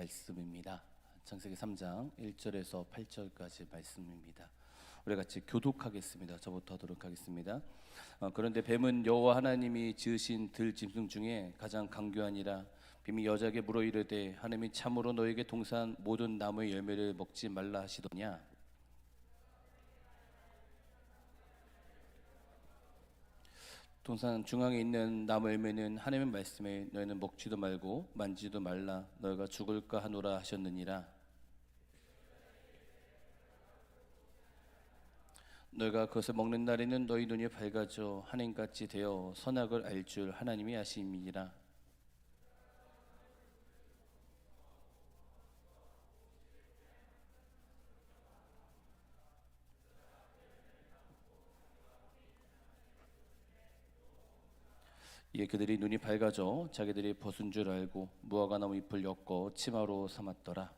말씀입니다. 창세기 3장 1절에서 8절까지 말씀입니다. 우리 같이 교독하겠습니다. 저부터 하도록 하겠습니다. 그런데 뱀은 여호와 하나님이 지으신 들 짐승 중에 가장 강교하니라. 뱀이 여자에게 물어 이르되 하나님이 참으로 너에게 동산 모든 나무의 열매를 먹지 말라 하시더냐. 동산 중앙에 있는 나무 열매는 하나님의 말씀에 너희는 먹지도 말고 만지도 말라 너희가 죽을까 하노라 하셨느니라. 너희가 그것을 먹는 날에는 너희 눈이 밝아져 하나님같이 되어 선악을 알 줄 하나님이 아심이니라. 이에 그들이 눈이 밝아져 자기들이 벗은 줄 알고 무화과 나무 잎을 엮어 치마로 삼았더라.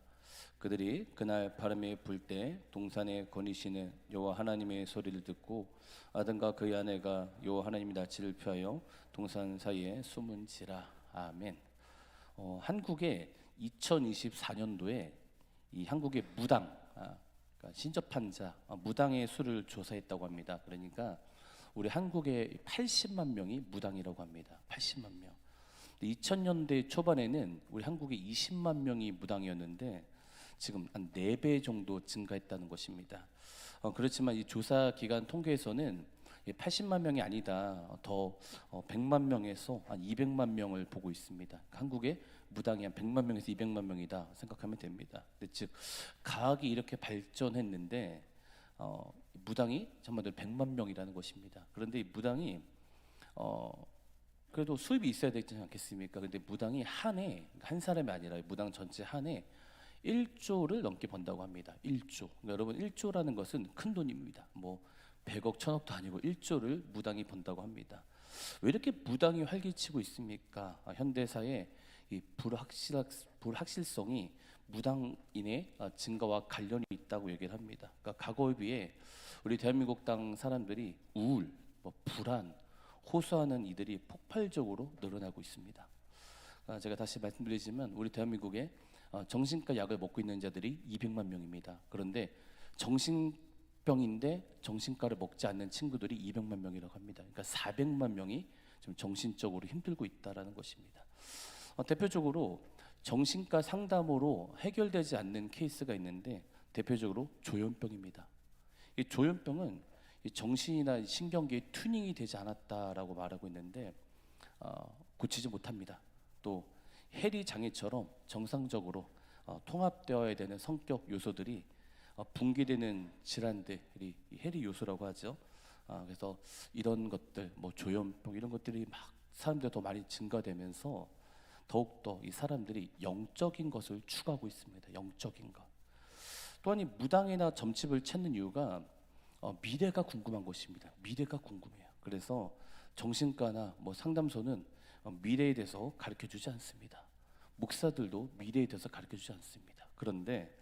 그들이 그날 바람이 불 때 동산에 거니시는 여호와 하나님의 소리를 듣고 아담과 그의 아내가 여호와 하나님의 낯을 피하여 동산 사이에 숨은지라. 아멘. 한국의 2024년도에 이 한국의 무당, 그러니까 신접한 자, 무당의 수를 조사했다고 합니다. 그러니까 우리 한국의 80만 명이 무당이라고 합니다. 80만 명. 2000년대 초반에는 우리 한국의 20만 명이 무당이었는데 지금 한 4배 정도 증가했다는 것입니다. 그렇지만 이 조사 기간 통계에서는 80만 명이 아니다. 더 100만 명에서 한 200만 명을 보고 있습니다. 한국의 무당이 한 100만 명에서 200만 명이다 생각하면 됩니다. 즉 과학이 이렇게 발전했는데 무당이 전부 100만 명이라는 것입니다. 그런데 이 무당이 그래도 수입이 있어야 되지 않겠습니까? 근데 무당이 한 해, 한 사람이 아니라 무당 전체 한 해 1조를 넘게 번다고 합니다. 1조. 그러니까 여러분 1조라는 것은 큰 돈입니다. 뭐 100억, 1000억도 아니고 1조를 무당이 번다고 합니다. 왜 이렇게 무당이 활기치고 있습니까? 현대사의 이 불확실성이 무당인의 증가와 관련이 있다고 얘기를 합니다. 그러니까 과거에 비해 우리 대한민국 땅 사람들이 우울, 불안, 호소하는 이들이 폭발적으로 늘어나고 있습니다. 제가 다시 말씀드리지만 우리 대한민국에 정신과 약을 먹고 있는 자들이 200만 명입니다. 그런데 정신병인데 정신과를 먹지 않는 친구들이 200만 명이라고 합니다. 그러니까 400만 명이 좀 정신적으로 힘들고 있다라는 것입니다. 대표적으로 정신과 상담으로 해결되지 않는 케이스가 있는데 대표적으로 조현병입니다. 이 조현병은 정신이나 신경계의 튜닝이 되지 않았다라고 말하고 있는데 고치지 못합니다. 또 해리 장애처럼 정상적으로 통합되어야 되는 성격 요소들이 붕괴되는 질환들이 해리 요소라고 하죠. 그래서 이런 것들, 조현병 이런 것들이 막 사람들 더 많이 증가되면서 더욱더 이 사람들이 영적인 것을 추구하고 있습니다. 영적인 것. 또한 이 무당이나 점집을 찾는 이유가 미래가 궁금한 것입니다. 미래가 궁금해요. 그래서 정신과나 상담소는 미래에 대해서 가르쳐주지 않습니다. 목사들도 미래에 대해서 가르쳐주지 않습니다. 그런데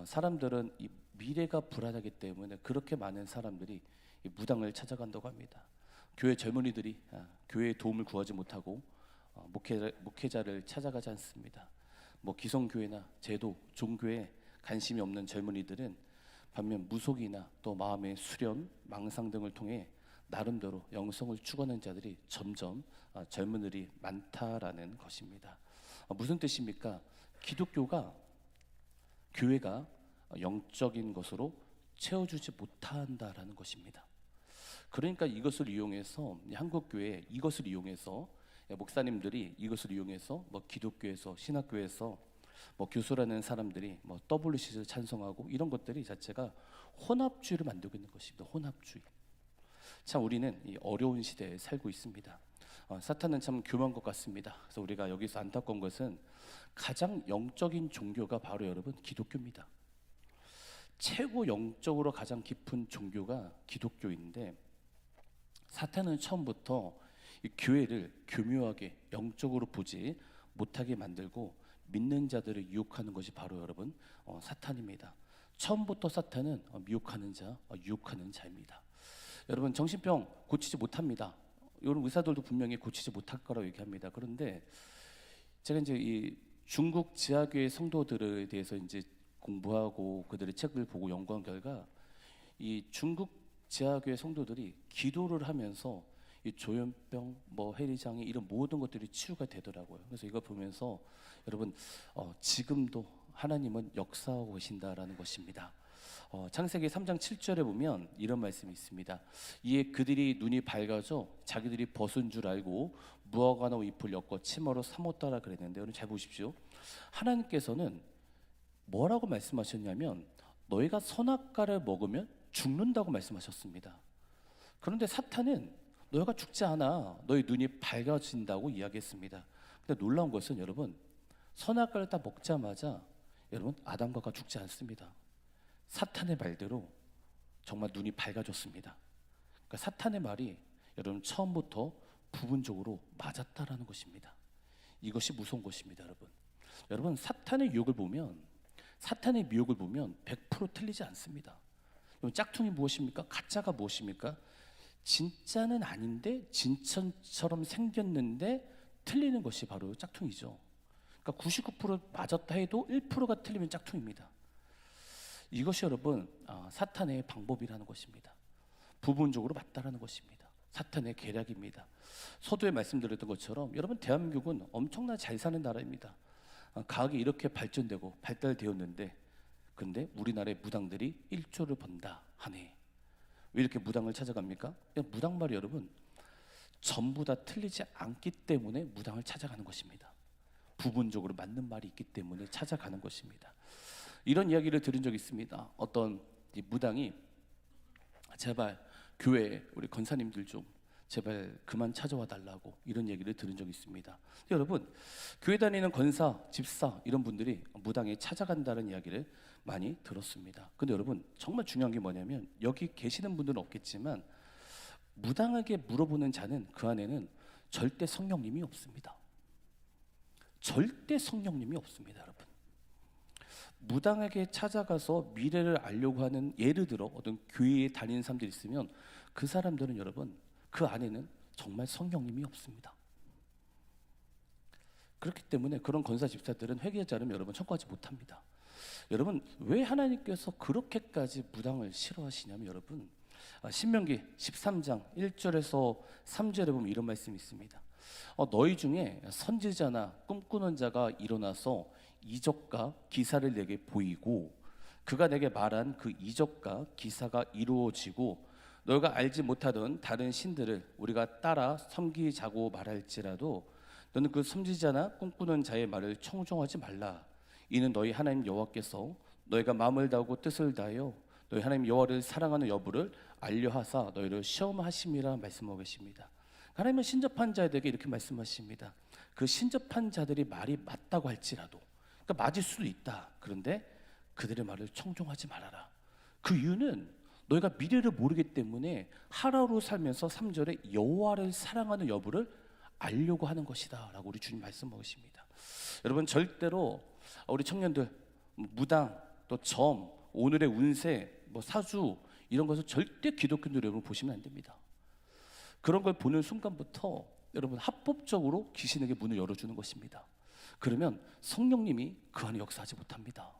사람들은 이 미래가 불안하기 때문에 그렇게 많은 사람들이 이 무당을 찾아간다고 합니다. 교회 젊은이들이 교회의 도움을 구하지 못하고 목회자를 찾아가지 않습니다. 기성교회나 제도, 종교에 관심이 없는 젊은이들은 반면 무속이나 또 마음의 수련, 망상 등을 통해 나름대로 영성을 추구하는 자들이 점점 젊은이들이 많다라는 것입니다. 무슨 뜻입니까? 기독교가 교회가 영적인 것으로 채워주지 못한다라는 것입니다. 그러니까 이것을 이용해서 한국교회 이것을 이용해서 목사님들이 이것을 이용해서 기독교에서 신학교에서 교수라는 사람들이 WC를 찬송하고 이런 것들이 자체가 혼합주의를 만들고 있는 것입니다. 혼합주의. 참 우리는 이 어려운 시대에 살고 있습니다. 사탄은 참 교만한 것 같습니다. 그래서 우리가 여기서 안타까운 것은 가장 영적인 종교가 바로 여러분 기독교입니다. 최고 영적으로 가장 깊은 종교가 기독교인데 사탄은 처음부터 이 교회를 교묘하게 영적으로 보지 못하게 만들고 믿는 자들을 유혹하는 것이 바로 여러분 사탄입니다. 처음부터 사탄은 미혹하는 자, 유혹하는 자입니다. 여러분 정신병 고치지 못합니다. 이런 의사들도 분명히 고치지 못할 거라고 얘기합니다. 그런데 제가 이제 이 중국 지하교회 성도들에 대해서 이제 공부하고 그들의 책을 보고 연구한 결과 이 중국 지하교회 성도들이 기도를 하면서 이 조현병, 뭐 해리장애 이런 모든 것들이 치유가 되더라고요. 그래서 이거 보면서 여러분 지금도 하나님은 역사하고 계신다라는 것입니다. 창세기 3장 7절에 보면 이런 말씀이 있습니다. 이에 그들이 눈이 밝아져 자기들이 벗은 줄 알고 무화과나 잎을 엮어 치마로 삼었다라 그랬는데 여러분 잘 보십시오. 하나님께서는 뭐라고 말씀하셨냐면 너희가 선악과를 먹으면 죽는다고 말씀하셨습니다. 그런데 사탄은 너희가 죽지 않아, 너희 눈이 밝아진다고 이야기했습니다. 근데 놀라운 것은 여러분 선악과를 딱 먹자마자 여러분 아담과 하와가 죽지 않습니다. 사탄의 말대로 정말 눈이 밝아졌습니다. 그러니까 사탄의 말이 여러분 처음부터 부분적으로 맞았다라는 것입니다. 이것이 무서운 것입니다, 여러분. 여러분 사탄의 유혹을 보면 100% 틀리지 않습니다. 여러분 짝퉁이 무엇입니까? 가짜가 무엇입니까? 진짜는 아닌데 진짜처럼 생겼는데 틀리는 것이 바로 짝퉁이죠. 그러니까 99% 맞았다 해도 1%가 틀리면 짝퉁입니다. 이것이 여러분 사탄의 방법이라는 것입니다. 부분적으로 맞다라는 것입니다. 사탄의 계략입니다. 서두에 말씀드렸던 것처럼 여러분 대한민국은 엄청나게 잘 사는 나라입니다. 과학이 이렇게 발전되고 발달되었는데 근데 우리나라의 무당들이 1조를 번다 하네. 왜 이렇게 무당을 찾아갑니까? 무당말이 여러분 전부 다 틀리지 않기 때문에 무당을 찾아가는 것입니다. 부분적으로 맞는 말이 있기 때문에 찾아가는 것입니다. 이런 이야기를 들은 적이 있습니다. 어떤 무당이 제발 교회 우리 권사님들 좀 제발 그만 찾아와 달라고 이런 얘기를 들은 적이 있습니다. 여러분 교회 다니는 권사, 집사 이런 분들이 무당에 찾아간다는 이야기를 많이 들었습니다. 근데 여러분 정말 중요한 게 뭐냐면 여기 계시는 분들은 없겠지만 무당에게 물어보는 자는 그 안에는 절대 성령님이 없습니다. 절대 성령님이 없습니다, 여러분. 무당에게 찾아가서 미래를 알려고 하는 예를 들어 어떤 교회에 다니는 사람들이 있으면 그 사람들은 여러분 그 안에는 정말 성령님이 없습니다. 그렇기 때문에 그런 권사 집사들은 회개하지 않으면 여러분 천국하지 못합니다. 여러분 왜 하나님께서 그렇게까지 무당을 싫어하시냐면 여러분 신명기 13장 1절에서 3절에 보면 이런 말씀이 있습니다. 너희 중에 선지자나 꿈꾸는 자가 일어나서 이적과 기사를 내게 보이고 그가 내게 말한 그 이적과 기사가 이루어지고 너희가 알지 못하던 다른 신들을 우리가 따라 섬기자고 말할지라도 너는 그 선지자나 꿈꾸는 자의 말을 청종하지 말라. 이는 너희 하나님 여호와께서 너희가 마음을 다하고 뜻을 다하여 너희 하나님 여호와를 사랑하는 여부를 알려하사 너희를 시험하심이라 말씀하고 계십니다. 하나님은 신접한 자들에게 이렇게 말씀하십니다. 그 신접한 자들이 말이 맞다고 할지라도 그러니까 맞을 수도 있다. 그런데 그들의 말을 청종하지 말아라. 그 이유는 너희가 미래를 모르기 때문에 하루하루 살면서 3절에 여호와를 사랑하는 여부를 알려고 하는 것이다 라고 우리 주님 말씀하고 계십니다. 여러분 절대로 우리 청년들 무당 또 점 오늘의 운세 뭐 사주 이런 것을 절대 기독교인들 여러분 보시면 안 됩니다. 그런 걸 보는 순간부터 여러분 합법적으로 귀신에게 문을 열어주는 것입니다. 그러면 성령님이 그 안에 역사하지 못합니다.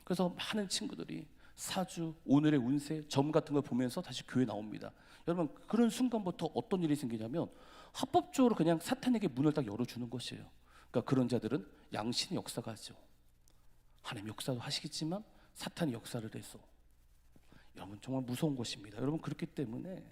그래서 많은 친구들이 사주, 오늘의 운세, 점 같은 걸 보면서 다시 교회 나옵니다. 여러분 그런 순간부터 어떤 일이 생기냐면 합법적으로 그냥 사탄에게 문을 딱 열어주는 것이에요. 그러니까 그런 자들은 양신의 역사가 하죠. 하나님 역사도 하시겠지만 사탄이 역사를 해서 여러분 정말 무서운 것입니다. 여러분 그렇기 때문에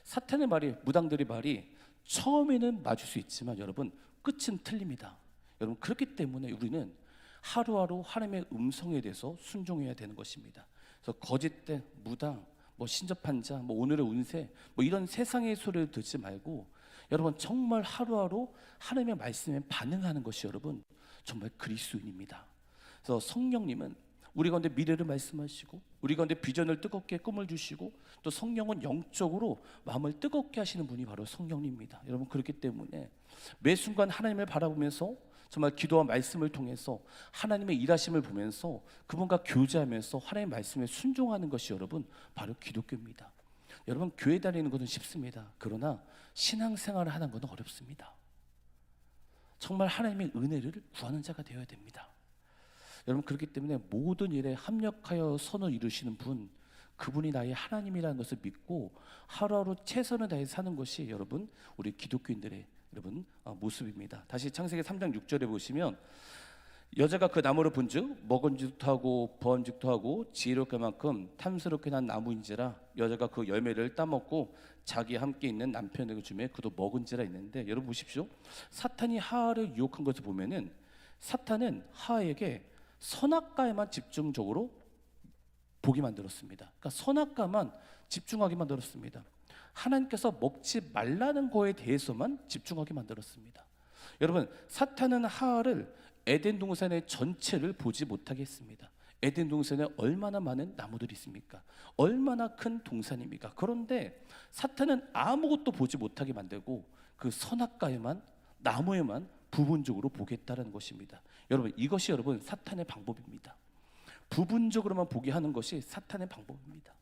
사탄의 말이 무당들의 말이 처음에는 맞을 수 있지만 여러분 끝은 틀립니다. 여러분 그렇기 때문에 우리는 하루하루 하나님의 음성에 대해서 순종해야 되는 것입니다. 그래서 거짓된 무당, 뭐 신접한 자, 뭐 오늘의 운세, 뭐 이런 세상의 소리를 듣지 말고 여러분 정말 하루하루 하나님의 말씀에 반응하는 것이 여러분 정말 그리스도인입니다. 그래서 성령님은 우리 가운데 미래를 말씀하시고 우리 가운데 비전을 뜨겁게 꿈을 주시고 또 성령은 영적으로 마음을 뜨겁게 하시는 분이 바로 성령님입니다. 여러분 그렇기 때문에 매 순간 하나님을 바라보면서 정말 기도와 말씀을 통해서 하나님의 일하심을 보면서 그분과 교제하면서 하나님의 말씀에 순종하는 것이 여러분 바로 기독교입니다. 여러분 교회 다니는 것은 쉽습니다. 그러나 신앙생활을 하는 것은 어렵습니다. 정말 하나님의 은혜를 구하는 자가 되어야 됩니다. 여러분, 그렇기 때문에 모든 일에 합력하여 선을 이루시는 분, 그분이 나의 하나님이라는 것을 믿고 하루하루 최선을 다해 사는 것이 여러분 우리 기독교인들의 여러분 모습입니다. 다시 창세기 3장 6절에 보시면 여자가 그 나무를 본즉 먹은즉도 하고 부은즉도 하고 지혜롭게 만큼 탐스럽게 난 나무인지라 여자가 그 열매를 따먹고 자기 함께 있는 남편에게 주매 그도 먹은지라 있는데, 여러분 보십시오. 사탄이 하와를 유혹한 것을 보면은 사탄은 하와에게 선악과에만 집중적으로 보게 만들었습니다. 그러니까 선악과만 집중하게 만들었습니다. 하나님께서 먹지 말라는 거에 대해서만 집중하게 만들었습니다. 여러분, 사탄은 하와를 에덴 동산의 전체를 보지 못하게 했습니다. 에덴 동산에 얼마나 많은 나무들이 있습니까? 얼마나 큰 동산입니까? 그런데 사탄은 아무것도 보지 못하게 만들고 그 선악과에만, 나무에만 부분적으로 보게 했다는 것입니다. 여러분, 이것이 여러분 사탄의 방법입니다. 부분적으로만 보게 하는 것이 사탄의 방법입니다.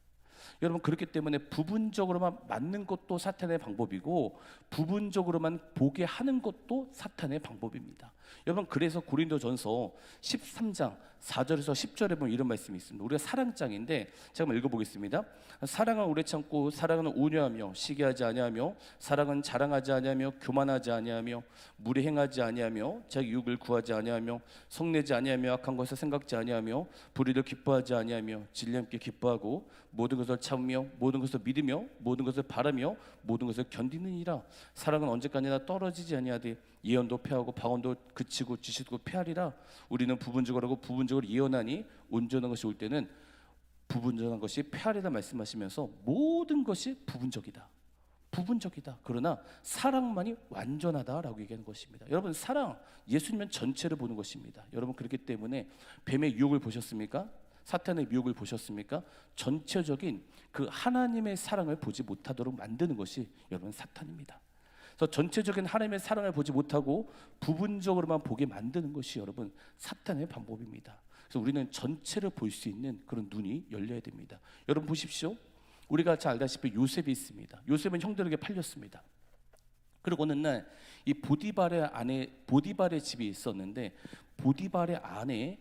여러분, 그렇기 때문에 부분적으로만 맞는 것도 사탄의 방법이고 부분적으로만 보게 하는 것도 사탄의 방법입니다. 여러분, 그래서 고린도전서 13장 4절에서 10절에 보면 이런 말씀이 있습니다. 우리가 사랑장인데 제가 한번 읽어보겠습니다. 사랑은 오래 참고 사랑은 온유하며 시기하지 아니하며 사랑은 자랑하지 아니하며 교만하지 아니하며 무례 행하지 아니하며 자기 유익을 구하지 아니하며 성내지 아니하며 악한 것을 생각지 아니하며 불의를 기뻐하지 아니하며 진리 함께 기뻐하고 모든 것을 참으며 모든 것을 믿으며 모든 것을 바라며 모든 것을 견디느니라. 사랑은 언제까지나 떨어지지 아니하되 예언도 패하고 방언도 그치고 지식도 패하리라. 우리는 부분적으로 하고 부분적으로 예언하니 온전한 것이 올 때는 부분적한 것이 패하리라 말씀하시면서 모든 것이 부분적이다. 그러나 사랑만이 완전하다라고 얘기하는 것입니다. 여러분, 사랑, 예수님은 전체를 보는 것입니다. 여러분, 그렇기 때문에 뱀의 유혹을 보셨습니까? 사탄의 유혹을 보셨습니까? 전체적인 그 하나님의 사랑을 보지 못하도록 만드는 것이 여러분 사탄입니다. 그래서 전체적인 하나님의 사랑을 보지 못하고 부분적으로만 보게 만드는 것이 여러분 사탄의 방법입니다. 그래서 우리는 전체를 볼 수 있는 그런 눈이 열려야 됩니다. 여러분 보십시오. 우리가 잘 알다시피 요셉이 있습니다. 요셉은 형들에게 팔렸습니다. 그리고 어느 날 이 보디발의 집이 있었는데 보디발의 아내의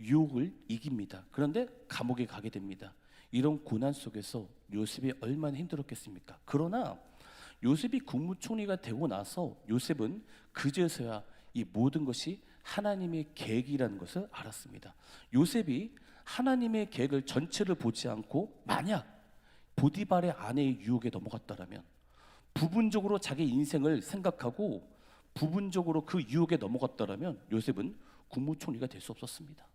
유혹을 이깁니다. 그런데 감옥에 가게 됩니다. 이런 고난 속에서 요셉이 얼마나 힘들었겠습니까? 그러나 요셉이 국무총리가 되고 나서 요셉은 그제서야 이 모든 것이 하나님의 계획이라는 것을 알았습니다. 요셉이 하나님의 계획을 전체를 보지 않고 만약 보디발의 아내의 유혹에 넘어갔다라면, 부분적으로 자기 인생을 생각하고 부분적으로 그 유혹에 넘어갔다라면 요셉은 국무총리가 될 수 없었습니다.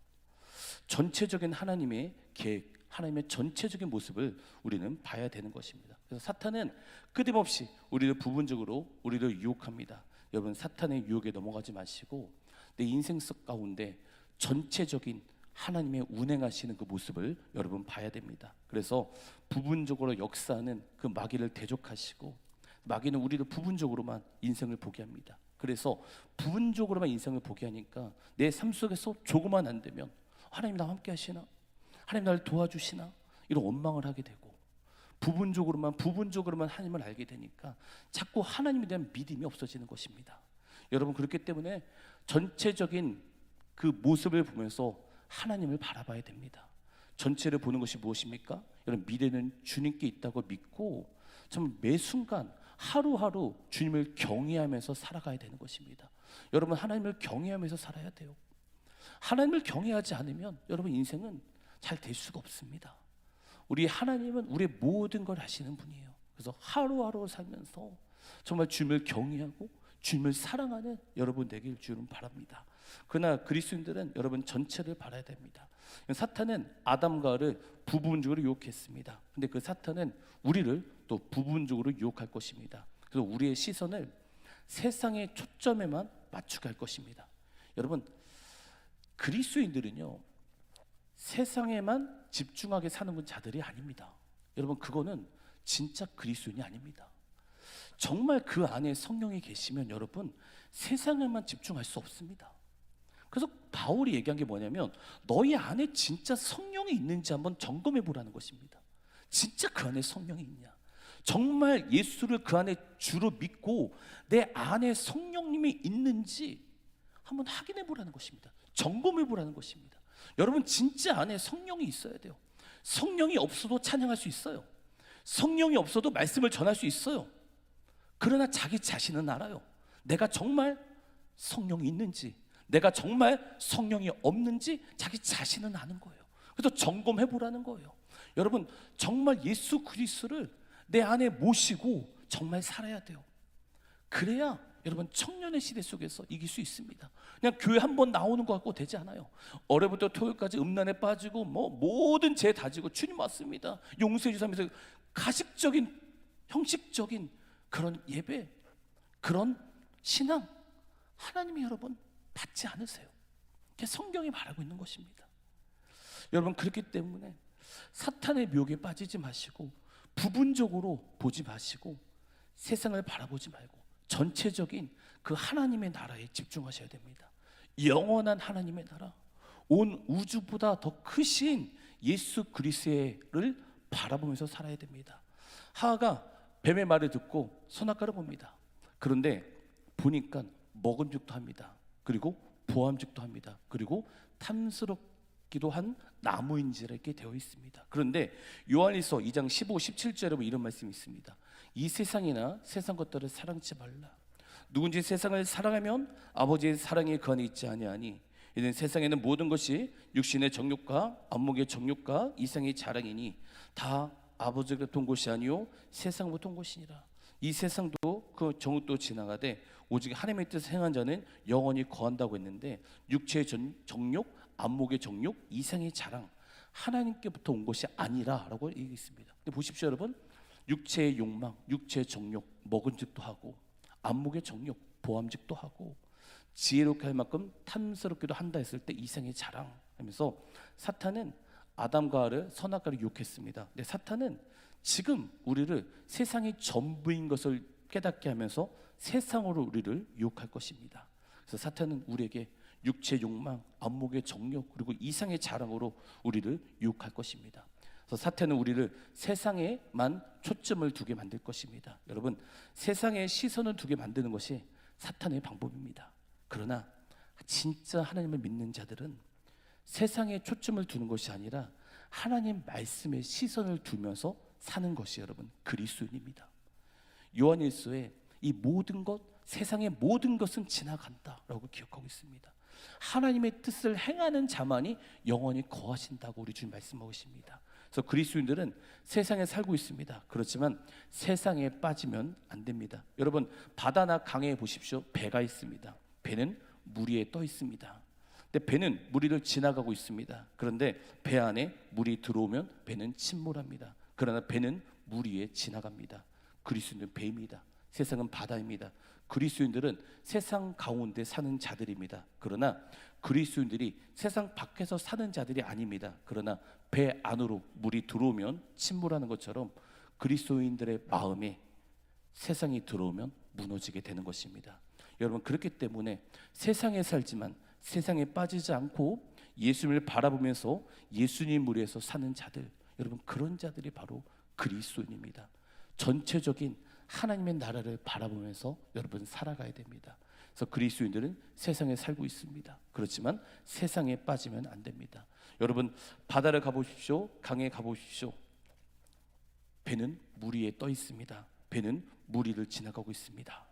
전체적인 하나님의 계획, 하나님의 전체적인 모습을 우리는 봐야 되는 것입니다. 그래서 사탄은 끊임없이 우리를 부분적으로 우리를 유혹합니다. 여러분, 사탄의 유혹에 넘어가지 마시고 내 인생 속 가운데 전체적인 하나님의 운행하시는 그 모습을 여러분 봐야 됩니다. 그래서 부분적으로 역사하는 그 마귀를 대적하시고, 마귀는 우리를 부분적으로만 인생을 보게 합니다. 그래서 부분적으로만 인생을 보게 하니까 내 삶 속에서 조금만 안 되면 하나님 나와 함께 하시나? 하나님 나를 도와주시나? 이런 원망을 하게 되고, 부분적으로만 하나님을 알게 되니까 자꾸 하나님에 대한 믿음이 없어지는 것입니다. 여러분, 그렇기 때문에 전체적인 그 모습을 보면서 하나님을 바라봐야 됩니다. 전체를 보는 것이 무엇입니까? 여러분, 미래는 주님께 있다고 믿고 정말 매 순간 하루하루 주님을 경외하면서 살아가야 되는 것입니다. 여러분, 하나님을 경외하면서 살아야 돼요. 하나님을 경외하지 않으면 여러분 인생은 잘 될 수가 없습니다. 우리 하나님은 우리의 모든 걸 아시는 분이에요. 그래서 하루하루 살면서 정말 주님을 경외하고 주님을 사랑하는 여러분 되길 주님 바랍니다. 그러나 그리스도인들은 여러분 전체를 바라야 됩니다. 사탄은 아담과 하와를 부분적으로 유혹했습니다. 근데 그 사탄은 우리를 또 부분적으로 유혹할 것입니다. 그래서 우리의 시선을 세상의 초점에만 맞추게 할 것입니다. 여러분, 그리스도인들은요 세상에만 집중하게 사는 자들이 아닙니다. 여러분, 그거는 진짜 그리스도인이 아닙니다. 정말 그 안에 성령이 계시면 여러분 세상에만 집중할 수 없습니다. 그래서 바울이 얘기한 게 뭐냐면 너희 안에 진짜 성령이 있는지 한번 점검해 보라는 것입니다. 진짜 그 안에 성령이 있냐? 정말 예수를 그 안에 주로 믿고 내 안에 성령님이 있는지 한번 확인해 보라는 것입니다. 점검해 보라는 것입니다. 여러분 진짜 안에 성령이 있어야 돼요. 성령이 없어도 찬양할 수 있어요. 성령이 없어도 말씀을 전할 수 있어요. 그러나 자기 자신은 알아요. 내가 정말 성령이 있는지, 내가 정말 성령이 없는지 자기 자신은 아는 거예요. 그래서 점검해 보라는 거예요. 여러분 정말 예수 그리스도를 내 안에 모시고 정말 살아야 돼요. 그래야 여러분 청년의 시대 속에서 이길 수 있습니다. 그냥 교회 한 번 나오는 것 같고 되지 않아요. 월요일부터 토요일까지 음란에 빠지고 뭐 모든 죄 다지고 주님 왔습니다, 용서해 주시면서 가식적인 형식적인 그런 예배, 그런 신앙 하나님이 여러분 받지 않으세요. 그게 성경이 말하고 있는 것입니다. 여러분 그렇기 때문에 사탄의 묘기에 빠지지 마시고 부분적으로 보지 마시고 세상을 바라보지 말고 전체적인 그 하나님의 나라에 집중하셔야 됩니다. 영원한 하나님의 나라, 온 우주보다 더 크신 예수 그리스도를 바라보면서 살아야 됩니다. 하하가 뱀의 말을 듣고 선악과를 봅니다. 그런데 보니까 먹음직도 합니다. 그리고 보암직도 합니다. 그리고 탐스럽기도 한 나무인지라 이렇게 되어 있습니다. 그런데 요한일서 2장 15, 17절에 보면 이런 말씀이 있습니다. 이 세상이나 세상 것들을 사랑치 말라. 누군지 세상을 사랑하면 아버지의 사랑이 그 안에 있지 아니하니 이는 세상에는 모든 것이 육신의 정욕과 안목의 정욕과 이생의 자랑이니 다 아버지로부터 온 것이 아니요 세상부터 온 것이니라. 이 세상도 그 정욕도 지나가되 오직 하나님의 뜻을 행한 자는 영원히 거한다고 했는데 육체의 정욕, 안목의 정욕, 이생의 자랑 하나님께부터 온 것이 아니라라고 얘기했습니다. 근데 보십시오 여러분, 육체의 욕망, 육체의 정욕, 먹은직도 하고 안목의 정욕, 보암직도 하고 지혜롭게 할 만큼 탐스럽기도 한다 했을 때 이생의 자랑 하면서 사탄은 아담과 하와를 선악과를 유혹했습니다. 근데 사탄은 지금 우리를 세상이 전부인 것을 깨닫게 하면서 세상으로 우리를 유혹할 것입니다. 그래서 사탄은 우리에게 육체 욕망, 안목의 정욕 그리고 이상의 자랑으로 우리를 유혹할 것입니다. 그래서 사탄은 우리를 세상에만 초점을 두게 만들 것입니다. 여러분 세상에 시선을 두게 만드는 것이 사탄의 방법입니다. 그러나 진짜 하나님을 믿는 자들은 세상에 초점을 두는 것이 아니라 하나님 말씀에 시선을 두면서 사는 것이 여러분 그리스도인입니다. 요한일서에 이 모든 것, 세상의 모든 것은 지나간다라고 기억하고 있습니다. 하나님의 뜻을 행하는 자만이 영원히 거하신다고 우리 주님 말씀하고 있습니다. 그래서 그리스도인들은 세상에 살고 있습니다. 그렇지만 세상에 빠지면 안 됩니다. 여러분 바다나 강에 보십시오. 배가 있습니다. 배는 물 위에 떠 있습니다. 근데 배는 물 위를 지나가고 있습니다. 그런데 배 안에 물이 들어오면 배는 침몰합니다. 그러나 배는 물 위에 지나갑니다. 그리스도인은 배입니다. 세상은 바다입니다. 그리스도인들은 세상 가운데 사는 자들입니다. 그러나 그리스도인들이 세상 밖에서 사는 자들이 아닙니다. 그러나 배 안으로 물이 들어오면 침몰하는 것처럼 그리스도인들의 마음에 세상이 들어오면 무너지게 되는 것입니다. 여러분 그렇기 때문에 세상에 살지만 세상에 빠지지 않고 예수님을 바라보면서 예수님 무리에서 사는 자들, 여러분 그런 자들이 바로 그리스도인입니다. 전체적인 하나님의 나라를 바라보면서 여러분 살아가야 됩니다. 그래서 그리스도인들은 세상에 살고 있습니다. 그렇지만 세상에 빠지면 안 됩니다. 여러분 바다를 가보십시오. 강에 가보십시오. 배는 물 위에 떠 있습니다. 배는 물 위를 지나가고 있습니다.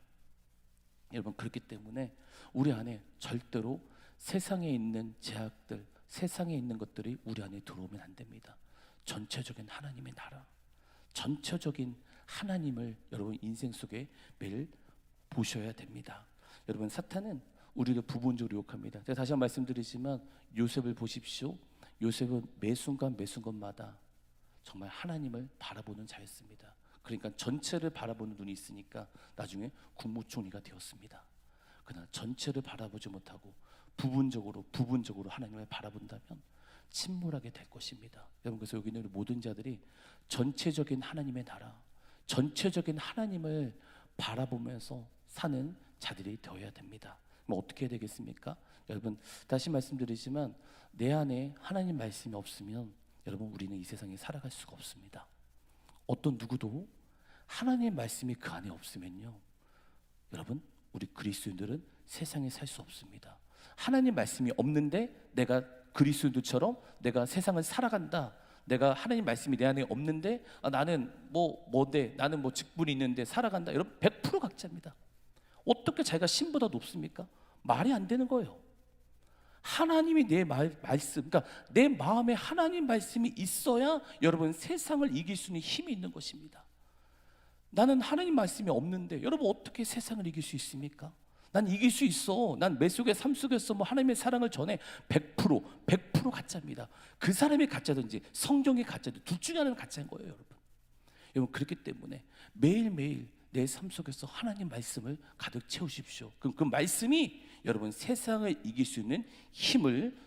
여러분 그렇기 때문에 우리 안에 절대로 세상에 있는 제약들, 세상에 있는 것들이 우리 안에 들어오면 안 됩니다. 전체적인 하나님의 나라, 전체적인 하나님을 여러분 인생 속에 매일 보셔야 됩니다. 여러분 사탄은 우리를 부분적으로 유혹합니다. 제가 다시 한번 말씀드리지만 요셉을 보십시오. 요셉은 매 순간마다 정말 하나님을 바라보는 자였습니다. 그러니까 전체를 바라보는 눈이 있으니까 나중에 국무총리가 되었습니다. 그러나 전체를 바라보지 못하고 부분적으로 하나님을 바라본다면 침몰하게 될 것입니다. 여러분 그래서 여기 있는 모든 자들이 전체적인 하나님의 나라, 전체적인 하나님을 바라보면서 사는 자들이 되어야 됩니다. 그럼 어떻게 해야 되겠습니까? 여러분 다시 말씀드리지만 내 안에 하나님 말씀이 없으면 여러분 우리는 이 세상에 살아갈 수가 없습니다. 어떤 누구도 하나님의 말씀이 그 안에 없으면요, 여러분, 우리 그리스도인들은 세상에 살 수 없습니다. 하나님 말씀이 없는데 내가 그리스도인들처럼 내가 세상을 살아간다, 내가 하나님 말씀이 내 안에 없는데 나는 나는 직분이 있는데 살아간다, 여러분 100% 각자입니다. 어떻게 자기가 신보다 높습니까? 말이 안 되는 거예요. 하나님이 내 말씀, 그러니까 내 마음에 하나님 말씀이 있어야 여러분 세상을 이길 수 있는 힘이 있는 것입니다. 나는 하나님 말씀이 없는데 여러분 어떻게 세상을 이길 수 있습니까? 난 이길 수 있어. 난 매 속에 삶 속에서 하나님의 사랑을 전해. 100% 가짜입니다. 그 사람이 가짜든지 성경이 가짜든지 둘 중에 하나는 가짜인 거예요, 여러분. 여러분, 그렇기 때문에 매일매일 내 삶 속에서 하나님 말씀을 가득 채우십시오. 그럼 그 말씀이 여러분 세상을 이길 수 있는 힘을